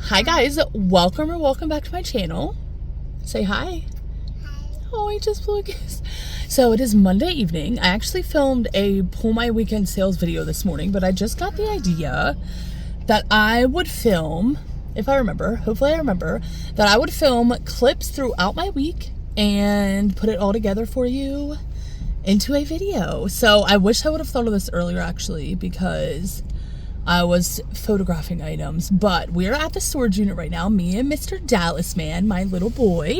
Hi guys, welcome back to my channel. Say hi. Hi. Oh, he just blew a kiss. So it is Monday evening. I actually filmed a pull my weekend sales video this morning, but I just got the idea that I would film, if I remember, hopefully I remember, that I would film clips throughout my week and put it all together for you into a video. So I wish I would have thought of this earlier actually, because I was photographing items, but we're at the storage unit right now. Me and Mr. Dallas Man, my little boy,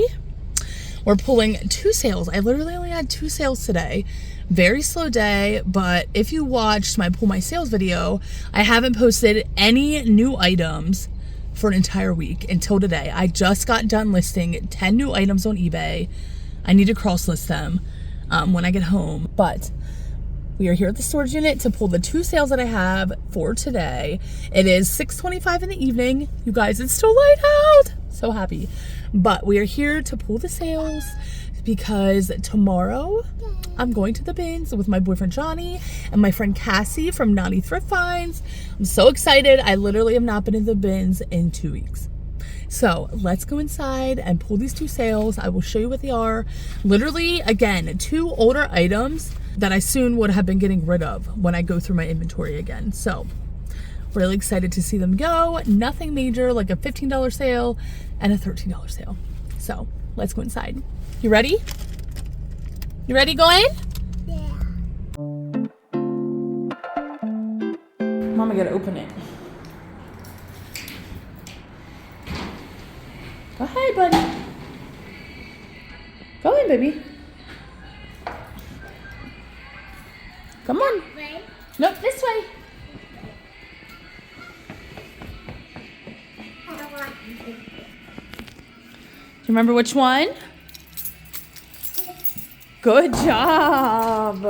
we're pulling 2 sales. I literally only had 2 sales today. Very slow day, but if you watched my pull my sales video, I haven't posted any new items for an entire week until today. I just got done listing 10 new items on eBay. I need to cross list them when I get home, but we are here at the storage unit to pull the 2 sales that I have for today. It is 6:25 in the evening. You guys, it's still light out. So happy. But we are here to pull the sales because tomorrow I'm going to the bins with my boyfriend Johnny and my friend Cassie from Naughty Thrift Finds. I'm so excited. I literally have not been in the bins in 2 weeks. So let's go inside and pull these 2 sales. I will show you what they are. Literally, again, 2 older items that I soon would have been getting rid of when I go through my inventory again. So really excited to see them go. Nothing major, like a $15 sale and a $13 sale. So let's go inside. You ready? You ready to go in? Yeah. Mama gotta open it. Go ahead, buddy. Go in, baby. Come on. Right? Nope, this way. I don't want Do you remember which one? Good job.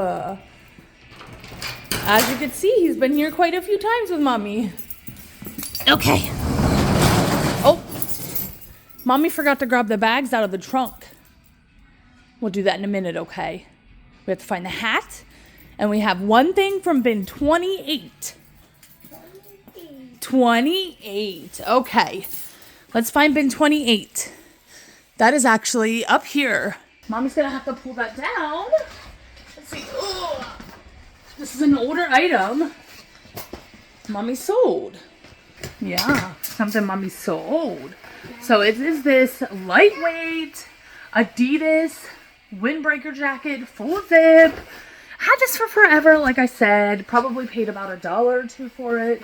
As you can see, he's been here quite a few times with Mommy. Okay. Oh, Mommy forgot to grab the bags out of the trunk. We'll do that in a minute, okay? We have to find the hat. And we have one thing from bin 28. 28. Okay. Let's find bin 28. That is actually up here. Mommy's going to have to pull that down. Let's see. Ugh. This is an older item. Mommy sold. Yeah. Something Mommy sold. So it is this lightweight Adidas windbreaker jacket, full zip. Had this for forever, like I said. Probably paid about $1 or $2 for it.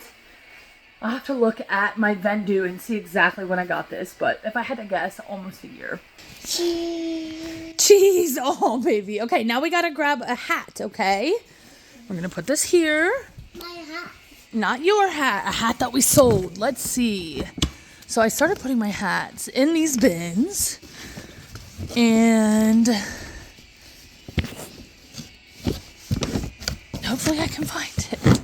I'll have to look at my Vendu and see exactly when I got this, but if I had to guess, almost a year. Cheese! Oh, baby. Okay, now we gotta grab a hat, okay? We're gonna put this here. my hat. Not your hat, a hat that we sold. Let's see. So I started putting my hats in these bins, and hopefully I can find it.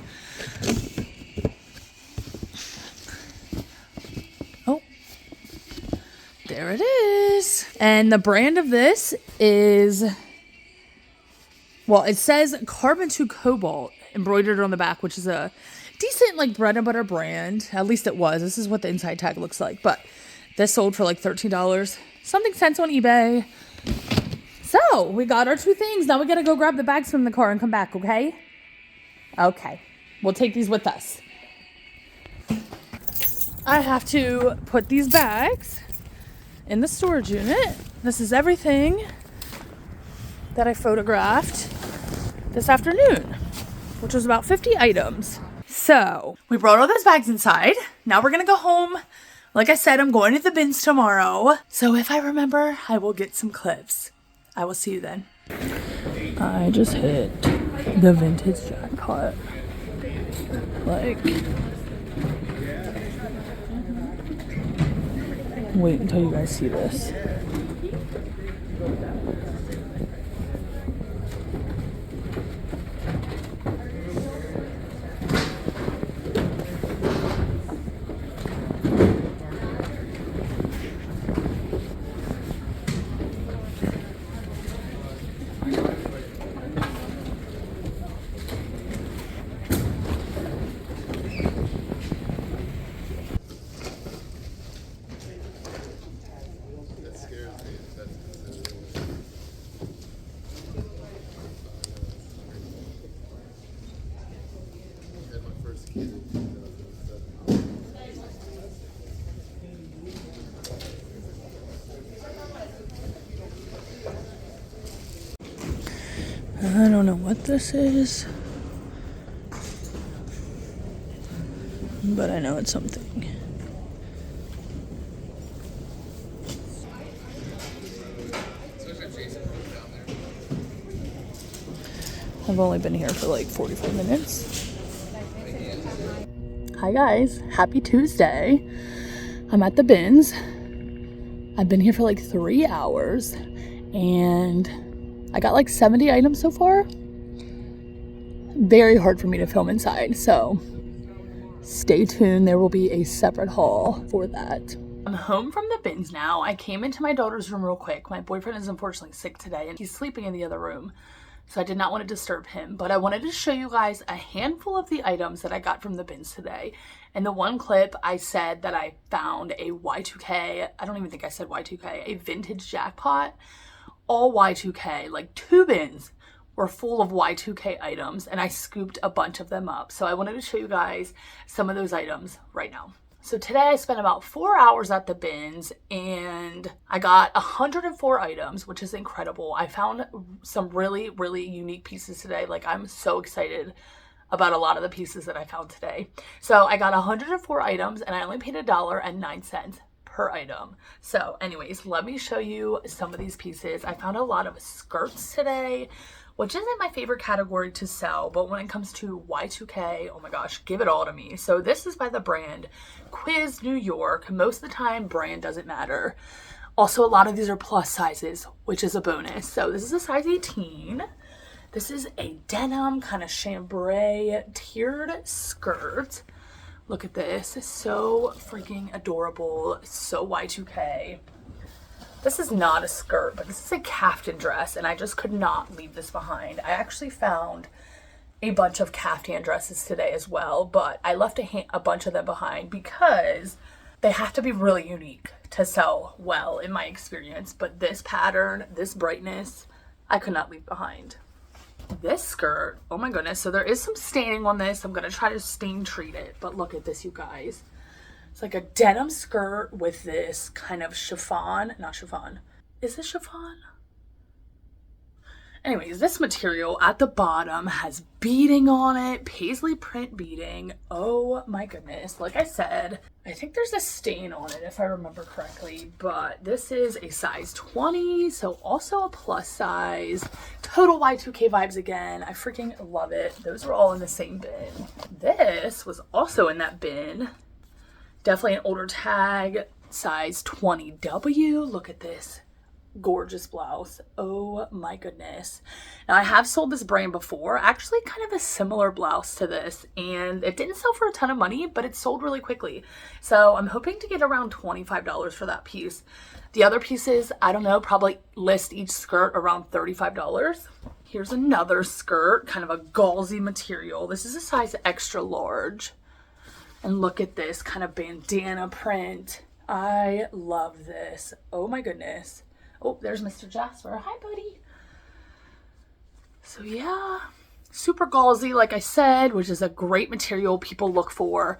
Oh, there it is. And the brand of this is, well, it says Carbon 2 Cobalt embroidered on the back, which is a decent like bread and butter brand. At least it was. This is what the inside tag looks like. But this sold for like $13 something cents on eBay. So we got our 2 things. Now we gotta go grab the bags from the car and come back, okay? Okay, we'll take these with us. I have to put these bags in the storage unit. This is everything that I photographed this afternoon, which was about 50 items. So we brought all those bags inside. Now we're gonna go home. Like I said, I'm going to the bins tomorrow. So if I remember, I will get some clips. I will see you then. I just hit the vintage jackpot. Like, wait until you guys see this. I don't know what this is, but I know it's something. I've only been here for like 45 minutes. Hi guys, happy Tuesday. I'm at the bins. I've been here for like 3 hours and I got like 70 items so far. Very hard for me to film inside, so stay tuned. There will be a separate haul for that. I'm home from the bins now. I came into my daughter's room real quick. My boyfriend is unfortunately sick today and he's sleeping in the other room, so I did not want to disturb him, but I wanted to show you guys a handful of the items that I got from the bins today. In the one clip, I said that I found a Y2K, I don't even think I said Y2K, a vintage jackpot, all Y2K, like 2 bins were full of Y2K items, and I scooped a bunch of them up. So I wanted to show you guys some of those items right now. So today I spent about 4 hours at the bins and I got 104 items, which is incredible. I found some really, really unique pieces today. Like, I'm so excited about a lot of the pieces that I found today. So I got 104 items and I only paid $1.09 per item. So anyways, let me show you some of these pieces. I found a lot of skirts today, which isn't my favorite category to sell, but when it comes to Y2K, oh my gosh, give it all to me. So this is by the brand Quiz New York. Most of the time, brand doesn't matter. Also, a lot of these are plus sizes, which is a bonus. So this is a size 18. This is a denim kind of chambray tiered skirt. Look at this, it's so freaking adorable, so Y2K. This is not a skirt, but this is a caftan dress, and I just could not leave this behind. I actually found a bunch of caftan dresses today as well, but I left a bunch of them behind because they have to be really unique to sell well, in my experience. But this pattern, this brightness, I could not leave behind. This skirt, oh my goodness, so there is some staining on this. I'm going to try to stain treat it, but look at this, you guys. It's like a denim skirt with this kind of chiffon, not chiffon. Is this chiffon? Anyways, this material at the bottom has beading on it, paisley print beading. Oh my goodness. Like I said, I think there's a stain on it if I remember correctly, but this is a size 20, so also a plus size. Total Y2K vibes again. I freaking love it. Those were all in the same bin. This was also in that bin. Definitely an older tag, size 20W. Look at this gorgeous blouse. Oh my goodness. Now, I have sold this brand before, actually kind of a similar blouse to this, and it didn't sell for a ton of money, but it sold really quickly. So I'm hoping to get around $25 for that piece. The other pieces, I don't know, probably list each skirt around $35. Here's another skirt, kind of a gauzy material. This is a size extra large. And look at this kind of bandana print. I love this. Oh my goodness. Oh, there's Mr. Jasper. Hi, buddy. So yeah, super gauzy, like I said, which is a great material people look for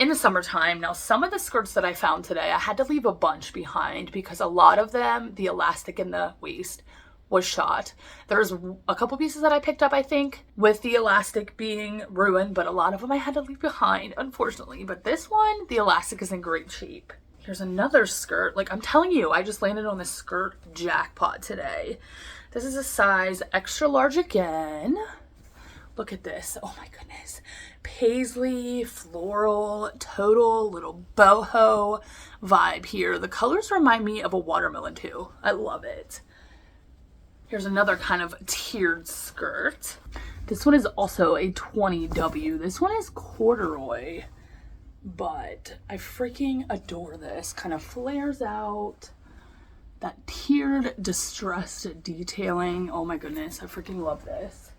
in the summertime. Now, some of the skirts that I found today, I had to leave a bunch behind because a lot of them, the elastic in the waist was shot. There's a couple pieces that I picked up, I think, with the elastic being ruined, but a lot of them I had to leave behind, unfortunately. But this one, the elastic is in great shape. Here's another skirt. Like, I'm telling you, I just landed on this skirt jackpot today. This is a size extra large again. Look at this. Oh my goodness. Paisley, floral, total little boho vibe here. The colors remind me of a watermelon too. I love it. Here's another kind of tiered skirt. This one is also a 20W. This one is corduroy, but I freaking adore this. Kind of flares out. That tiered distressed detailing. Oh my goodness, I freaking love this.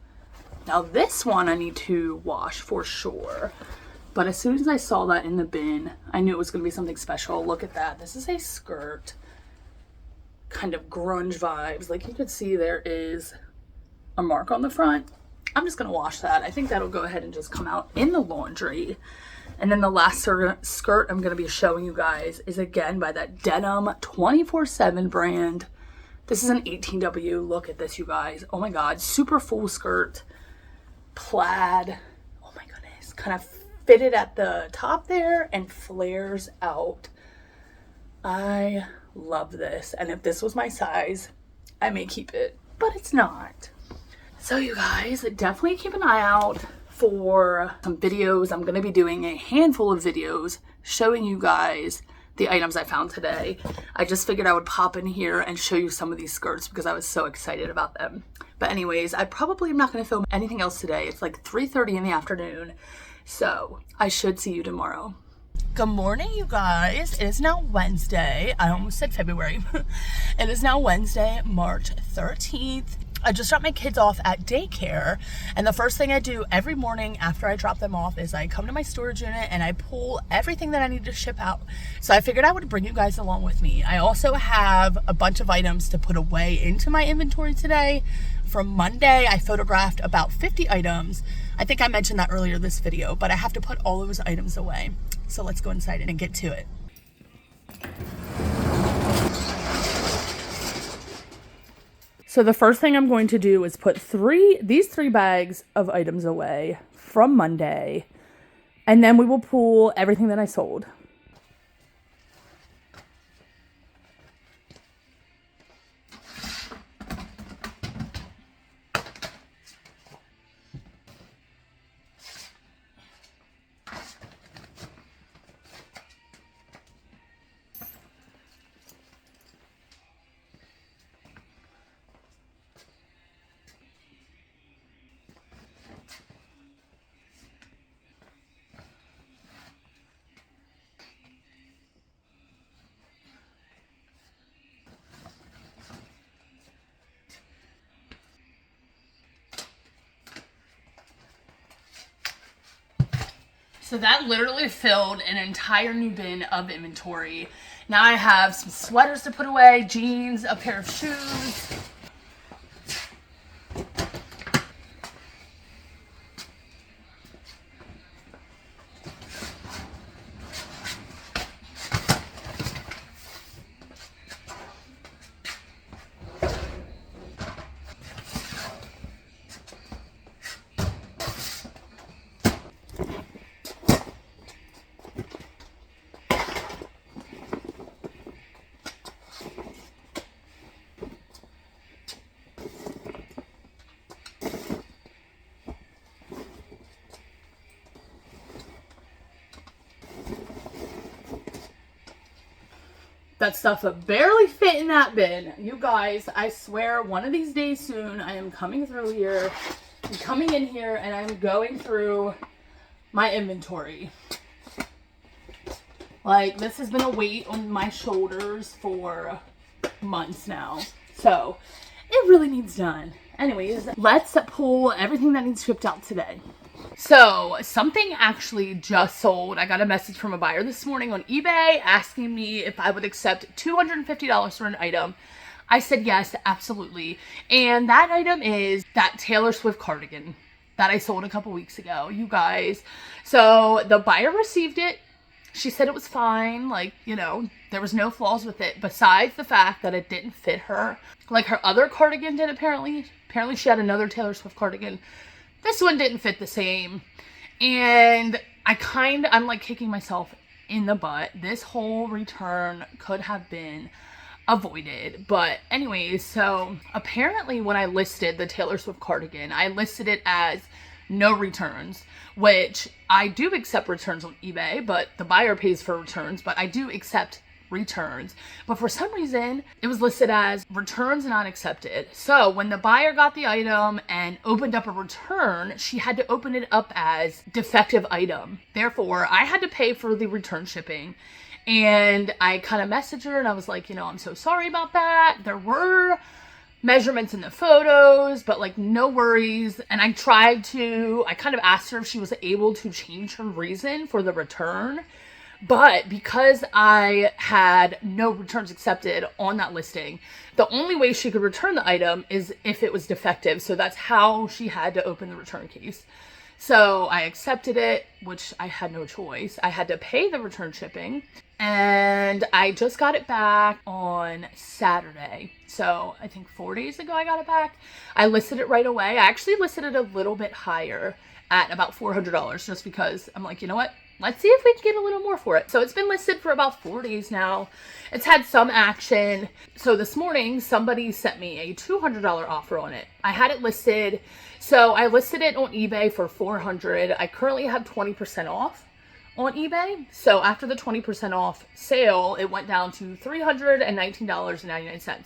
Now this one I need to wash for sure. But as soon as I saw that in the bin, I knew it was going to be something special. Look at that. This is a skirt. Kind of grunge vibes. Like you could see there is a mark on the front. I'm just going to wash that. I think that'll go ahead and just come out in the laundry. And then the last skirt I'm going to be showing you guys is again by that denim 24/7 brand. This is an 18W. Look at this, you guys. Oh my God. Super full skirt. Plaid. Oh my goodness. Kind of fitted at the top there and flares out. I love this. And if this was my size, I may keep it, but it's not. So you guys, definitely keep an eye out for some videos. I'm going to be doing a handful of videos showing you guys the items I found today. I just figured I would pop in here and show you some of these skirts because I was so excited about them. But anyways, I probably am not going to film anything else today. It's like 3:30 in the afternoon. So I should see you tomorrow. Good morning, you guys. It is now Wednesday. I almost said February. It is now Wednesday, March 13th. I just dropped my kids off at daycare, and the first thing I do every morning after I drop them off is I come to my storage unit and I pull everything that I need to ship out. So I figured I would bring you guys along with me. I also have a bunch of items to put away into my inventory today. From Monday, I photographed about 50 items. I think I mentioned that earlier this video, but I have to put all those items away. So let's go inside and get to it. So the first thing I'm going to do is put these three bags of items away from Monday, and then we will pull everything that I sold. So that literally filled an entire new bin of inventory. Now I have some sweaters to put away, jeans, a pair of shoes. That stuff barely fit in that bin. You guys, I swear one of these days soon, I am coming through here, I'm coming in here and I'm going through my inventory. Like, this has been a weight on my shoulders for months now. So, it really needs done. Anyways, let's pull everything that needs shipped out today. So something actually just sold. I got a message from a buyer this morning on eBay asking me if I would accept $250 for an item. I said yes, absolutely. And that item is that Taylor Swift cardigan that I sold a couple weeks ago, you guys. So the buyer received it. She said it was fine. Like, you know, there was no flaws with it besides the fact that it didn't fit her. Like her other cardigan did apparently. Apparently she had another Taylor Swift cardigan. This one didn't fit the same. And I'm like kicking myself in the butt. This whole return could have been avoided. But anyways, so apparently when I listed the Taylor Swift cardigan, I listed it as no returns, which I do accept returns on eBay, but the buyer pays for returns, but I do accept returns. But for some reason, it was listed as returns not accepted. So when the buyer got the item and opened up a return, she had to open it up as defective item. Therefore, I had to pay for the return shipping. And I kind of messaged her and I was like, you know, I'm so sorry about that. There were measurements in the photos, but like no worries. And I kind of asked her if she was able to change her reason for the return. But because I had no returns accepted on that listing, the only way she could return the item is if it was defective. So that's how she had to open the return case. So I accepted it, which I had no choice. I had to pay the return shipping. and I just got it back on Saturday. So I think 4 days ago I got it back. I listed it right away. I actually listed it a little bit higher at about $400 just because I'm like, you know what? Let's see if we can get a little more for it. So it's been listed for about 4 days now. It's had some action. So this morning, somebody sent me a $200 offer on it. I had it listed. So I listed it on eBay for $400. I currently have 20% off on eBay. So after the 20% off sale, it went down to $319.99.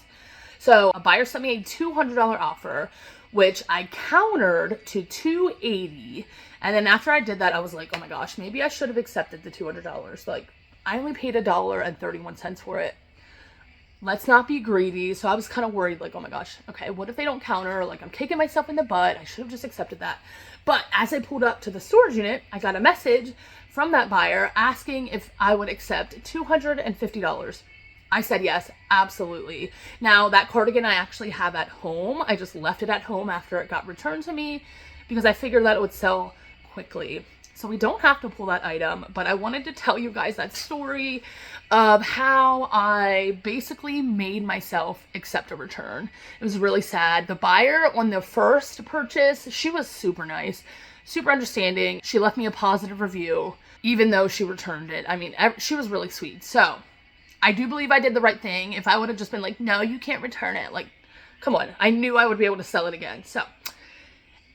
So a buyer sent me a $200 offer, which I countered to $280. And then after I did that, I was like, oh my gosh, maybe I should have accepted the $200. Like, I only paid $1.31 for it. Let's not be greedy. So I was kind of worried, like, oh my gosh, okay, what if they don't counter? Like, I'm kicking myself in the butt. I should have just accepted that. But as I pulled up to the storage unit, I got a message from that buyer asking if I would accept $250. I said yes, absolutely. Now, that cardigan I actually have at home. I just left it at home after it got returned to me because I figured that it would sell quickly. So we don't have to pull that item, but I wanted to tell you guys that story of how I basically made myself accept a return. It was really sad. The buyer on the first purchase, she was super nice, super understanding. She left me a positive review, even though she returned it. I mean, she was really sweet. So I do believe I did the right thing. If I would have just been like, no, you can't return it. Like, come on. I knew I would be able to sell it again. So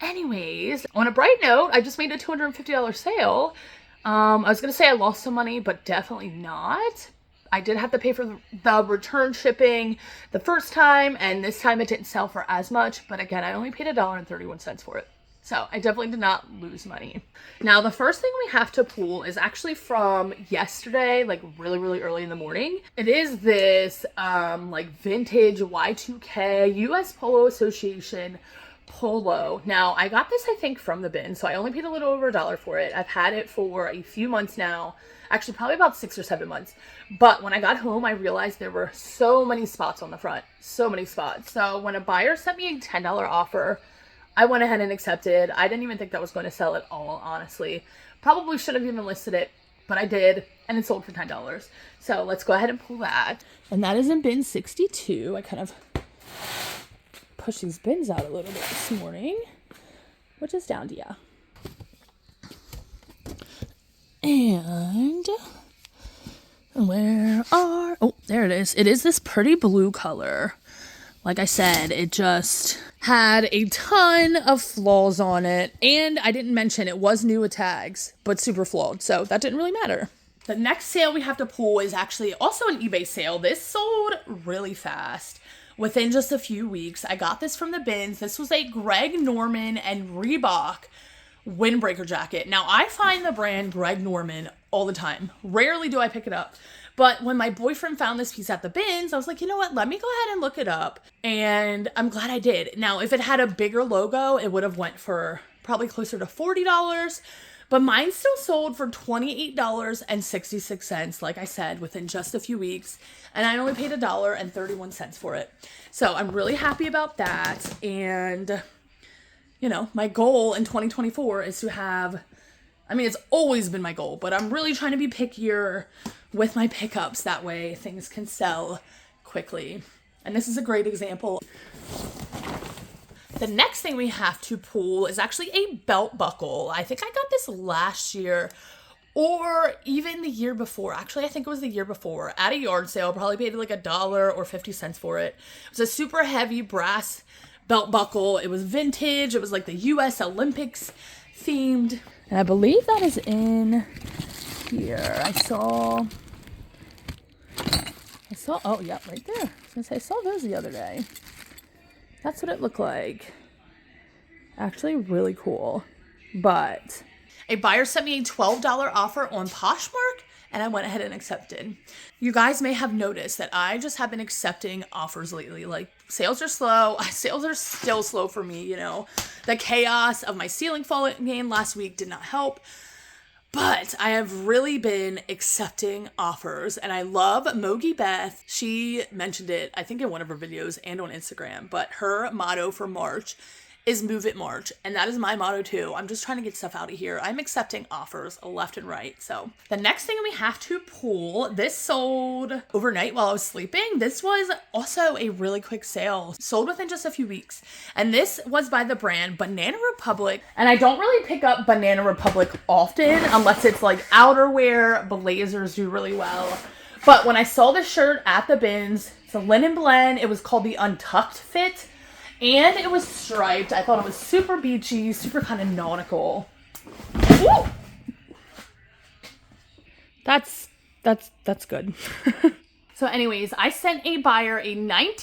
anyways, on a bright note, I just made a $250 sale. I was going to say I lost some money, but definitely not. I did have to pay for the return shipping the first time, and this time it didn't sell for as much. But again, I only paid $1.31 for it. So I definitely did not lose money. Now, the first thing we have to pull is actually from yesterday, like really, really early in the morning. It is this like vintage Y2K US Polo Association polo. Now, I got this, I think, from the bin, so I only paid a little over $1 for it. I've had it for a few months now, actually probably about 6 or 7 months. But when I got home, I realized there were so many spots on the front, so many spots. So when a buyer sent me a $10 offer, I went ahead and accepted. I didn't even think that was going to sell at all, honestly. Probably should have even listed it, but I did, and it sold for $10. So let's go ahead and pull that. And that is in bin 62. I kind of push these bins out a little bit this morning, which is down to ya. And oh, there it is. It is this pretty blue color. Like I said, it just had a ton of flaws on it. And I didn't mention it was new with tags, but super flawed. So that didn't really matter. The next sale we have to pull is actually also an eBay sale. This sold really fast. Within just a few weeks, I got this from the bins. This was a Greg Norman and Reebok windbreaker jacket. Now, I find the brand Greg Norman all the time. Rarely do I pick it up. But when my boyfriend found this piece at the bins, I was like, you know what? Let me go ahead and look it up. And I'm glad I did. Now, if it had a bigger logo, it would have went for probably closer to $40. But mine still sold for $28.66, like I said, within just a few weeks. And I only paid $1.31 for it. So I'm really happy about that. And, you know, my goal in 2024 is to have, I mean, it's always been my goal, but I'm really trying to be pickier with my pickups. That way things can sell quickly. And this is a great example. The next thing we have to pull is actually a belt buckle. I think I got this last year or even the year before. Actually, I think it was the year before at a yard sale. Probably paid like $1 or 50 cents for it. It was a super heavy brass belt buckle. It was vintage. It was like the US Olympics themed. And I believe that is in here. I saw, oh yeah, right there. I was gonna say, I saw those the other day. That's what it looked like. Actually, really cool. But a buyer sent me a $12 offer on Poshmark, and I went ahead and accepted. You guys may have noticed that I just have been accepting offers lately. Like, sales are slow. Sales are still slow for me, you know. The chaos of my ceiling falling game last week did not help. But I have really been accepting offers, and I love Mogi Beth. She mentioned it, I think, in one of her videos and on Instagram, but her motto for March is move it March. And that is my motto too. I'm just trying to get stuff out of here. I'm accepting offers left and right. So the next thing we have to pull, this sold overnight while I was sleeping. This was also a really quick sale, sold within just a few weeks. And this was by the brand Banana Republic. And I don't really pick up Banana Republic often unless it's like outerwear. Blazers do really well. But when I saw this shirt at the bins, it's a linen blend. It was called the Untucked Fit. And it was striped. I thought it was super beachy, super kind of nautical. Ooh! That's good. So anyways, I sent a buyer a $19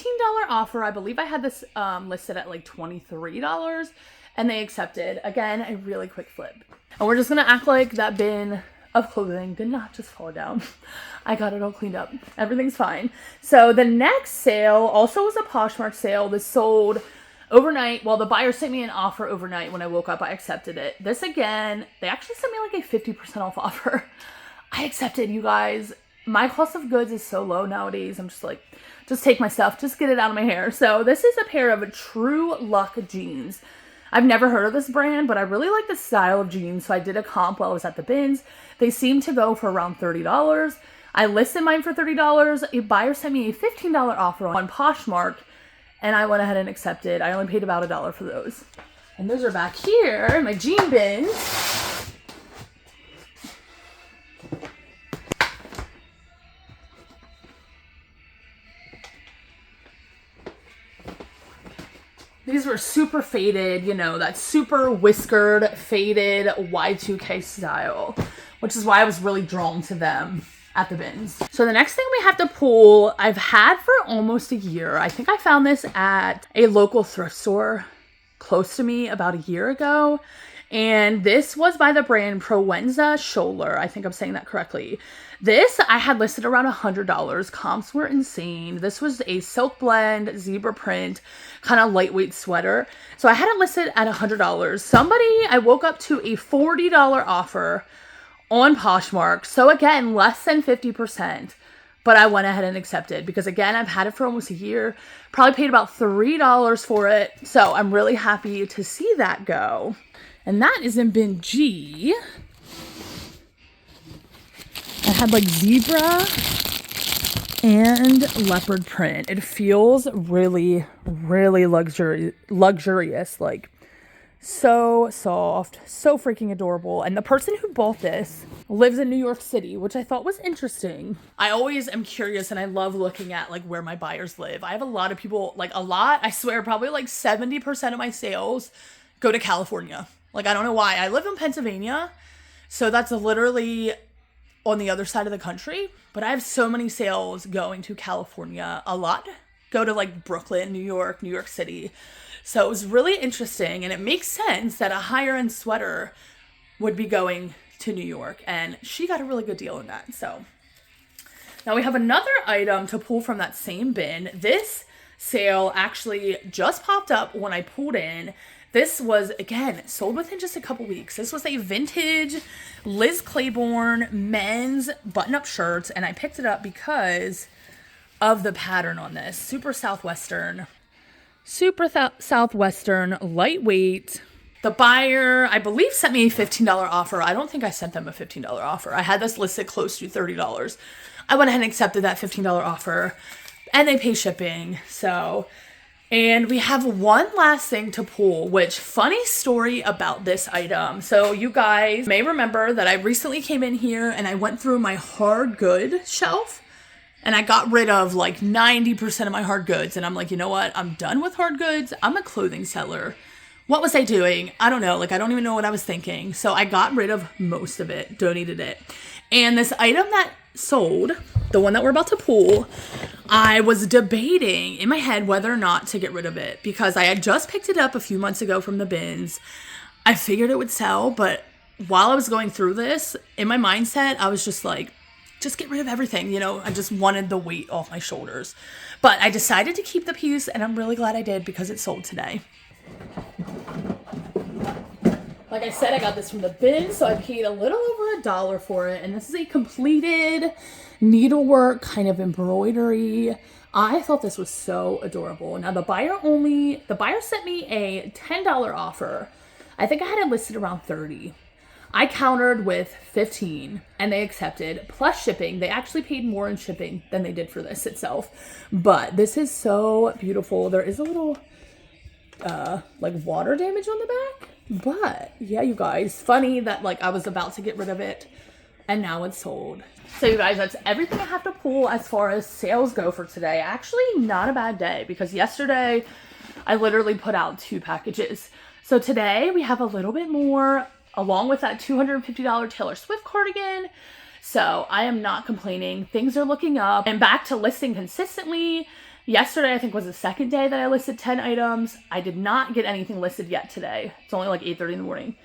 offer. I believe I had this listed at like $23. And they accepted. Again, a really quick flip. And we're just going to act like that bin of clothing did not just fall down. I got it all cleaned up. Everything's fine. So the next sale also was a Poshmark sale. This sold overnight. Well, the buyer sent me an offer overnight. When I woke up, I accepted it. This again, they actually sent me like a 50% off offer. I accepted, you guys. My cost of goods is so low nowadays. I'm just like, just take my stuff. Just get it out of my hair. So this is a pair of True Luck jeans. I've never heard of this brand, but I really like the style of jeans. So I did a comp while I was at the bins. They seem to go for around $30. I listed mine for $30. A buyer sent me a $15 offer on Poshmark, and I went ahead and accepted. I only paid about $1 for those. And those are back here in my jean bins. These were super faded, you know, that super whiskered, faded Y2K style, which is why I was really drawn to them at the bins. So the next thing we have to pull, I've had for almost a year. I think I found this at a local thrift store close to me about a year ago. And this was by the brand Provenza Scholler. I think I'm saying that correctly. This I had listed around $100. Comps were insane. This was a silk blend, zebra print, kind of lightweight sweater. So I had it listed at $100. I woke up to a $40 offer on Poshmark. So again, less than 50%. But I went ahead and accepted because again, I've had it for almost a year. Probably paid about $3 for it. So I'm really happy to see that go. And that is in bin G. I had like zebra and leopard print. It feels really, really luxurious. Like so soft, so freaking adorable. And the person who bought this lives in New York City, which I thought was interesting. I always am curious and I love looking at like where my buyers live. I have a lot of people, like a lot, I swear probably like 70% of my sales go to California. Like, I don't know why. I live in Pennsylvania, so that's literally on the other side of the country. But I have so many sales going to California. A lot go to, like, Brooklyn, New York City. So it was really interesting, and it makes sense that a higher-end sweater would be going to New York. And she got a really good deal in that. So now we have another item to pull from that same bin. This sale actually just popped up when I pulled in. This was, again, sold within just a couple weeks. This was a vintage Liz Claiborne men's button-up shirts, and I picked it up because of the pattern on this. Super Southwestern, lightweight. The buyer, I believe, sent me a $15 offer. I don't think I sent them a $15 offer. I had this listed close to $30. I went ahead and accepted that $15 offer, and they pay shipping, so... And we have one last thing to pull, which funny story about this item. So you guys may remember that I recently came in here and I went through my hard good shelf and I got rid of like 90% of my hard goods. And I'm like, you know what? I'm done with hard goods. I'm a clothing seller. What was I doing? I don't know. Like, I don't even know what I was thinking. So I got rid of most of it, donated it. And this item that sold, the one that we're about to pull, I was debating in my head whether or not to get rid of it because I had just picked it up a few months ago from the bins. I figured it would sell, but while I was going through this, in my mindset, I was just like, just get rid of everything. You know, I just wanted the weight off my shoulders. But I decided to keep the piece, and I'm really glad I did because it sold today. Like I said, I got this from the bin, so I paid a little over $1 for it. And this is a completed needlework kind of embroidery. I thought this was so adorable. Now the buyer sent me a $10 offer. I think I had it listed around 30. I countered with 15 and they accepted, plus shipping. They actually paid more in shipping than they did for this itself. But this is so beautiful. There is a little like water damage on the back. But yeah, you guys, funny that like I was about to get rid of it and now it's sold. So you guys, that's everything I have to pull as far as sales go for today. Actually, not a bad day because yesterday I literally put out 2 packages. So today we have a little bit more, along with that $250 Taylor Swift cardigan. So I am not complaining. Things are looking up and back to listing consistently. Yesterday, I think, was the second day that I listed 10 items. I did not get anything listed yet today. It's only like 8:30 in the morning.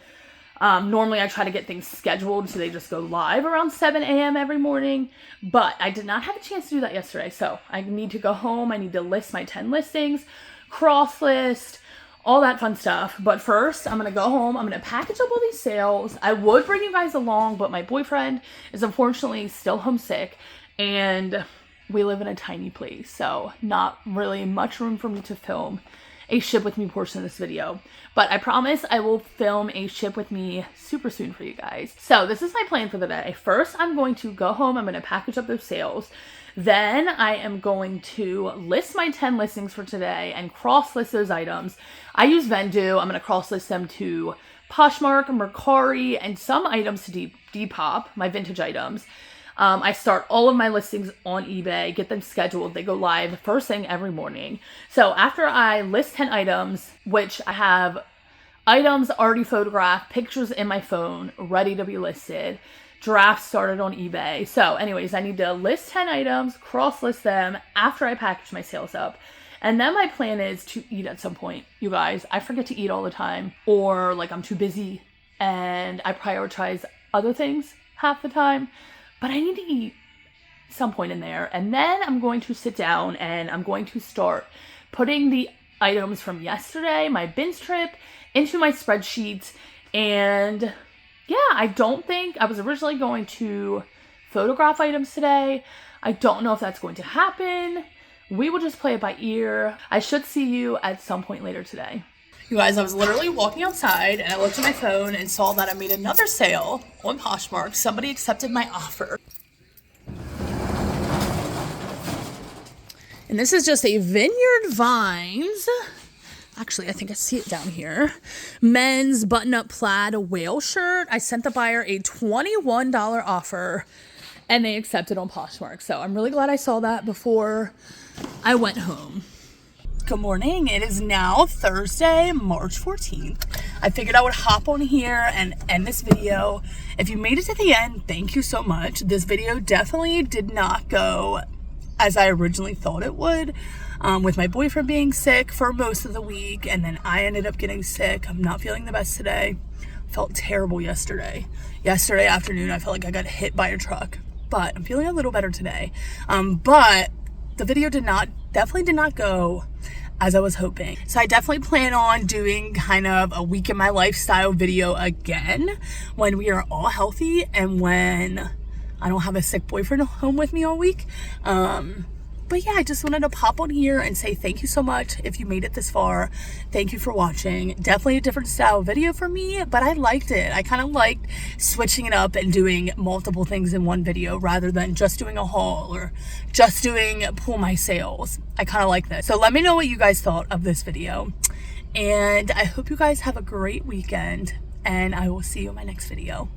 Normally, I try to get things scheduled so they just go live around 7 a.m. every morning. But I did not have a chance to do that yesterday. So I need to go home. I need to list my 10 listings, cross list, all that fun stuff. But first, I'm going to go home. I'm going to package up all these sales. I would bring you guys along, but my boyfriend is unfortunately still homesick. And we live in a tiny place, so not really much room for me to film a ship with me portion of this video. But I promise I will film a ship with me super soon for you guys. So this is my plan for the day. First, I'm going to go home. I'm going to package up those sales. Then I am going to list my 10 listings for today and cross-list those items. I use Vendu. I'm going to cross-list them to Poshmark, Mercari, and some items to Depop, my vintage items. I start all of my listings on eBay, get them scheduled. They go live first thing every morning. So after I list 10 items, which I have items already photographed, pictures in my phone, ready to be listed, drafts started on eBay. So anyways, I need to list 10 items, cross-list them after I package my sales up. And then my plan is to eat at some point. You guys, I forget to eat all the time, or like I'm too busy and I prioritize other things half the time. But I need to eat some point in there. And then I'm going to sit down and I'm going to start putting the items from yesterday, my bins trip, into my spreadsheet. And yeah, I don't think I was originally going to photograph items today. I don't know if that's going to happen. We will just play it by ear. I should see you at some point later today. You guys, I was literally walking outside and I looked at my phone and saw that I made another sale on Poshmark. Somebody accepted my offer. And this is just a Vineyard Vines. Actually, I think I see it down here. Men's button-up plaid whale shirt. I sent the buyer a $21 offer and they accepted on Poshmark. So I'm really glad I saw that before I went home. Good morning. It is now Thursday, March 14th. I figured I would hop on here and end this video. If you made it to the end, thank you so much. This video definitely did not go as I originally thought it would, with my boyfriend being sick for most of the week, and then I ended up getting sick. I'm not feeling the best today. Felt terrible yesterday. Yesterday afternoon, I felt like I got hit by a truck, but I'm feeling a little better today. But the video definitely did not go as I was hoping. So I definitely plan on doing kind of a week in my lifestyle video again when we are all healthy and when I don't have a sick boyfriend home with me all week. But yeah, I just wanted to pop on here and say thank you so much if you made it this far. Thank you for watching. Definitely a different style video for me, but I liked it. I kind of liked switching it up and doing multiple things in one video rather than just doing a haul or just doing pull my sales. I kind of like this. So let me know what you guys thought of this video. And I hope you guys have a great weekend and I will see you in my next video.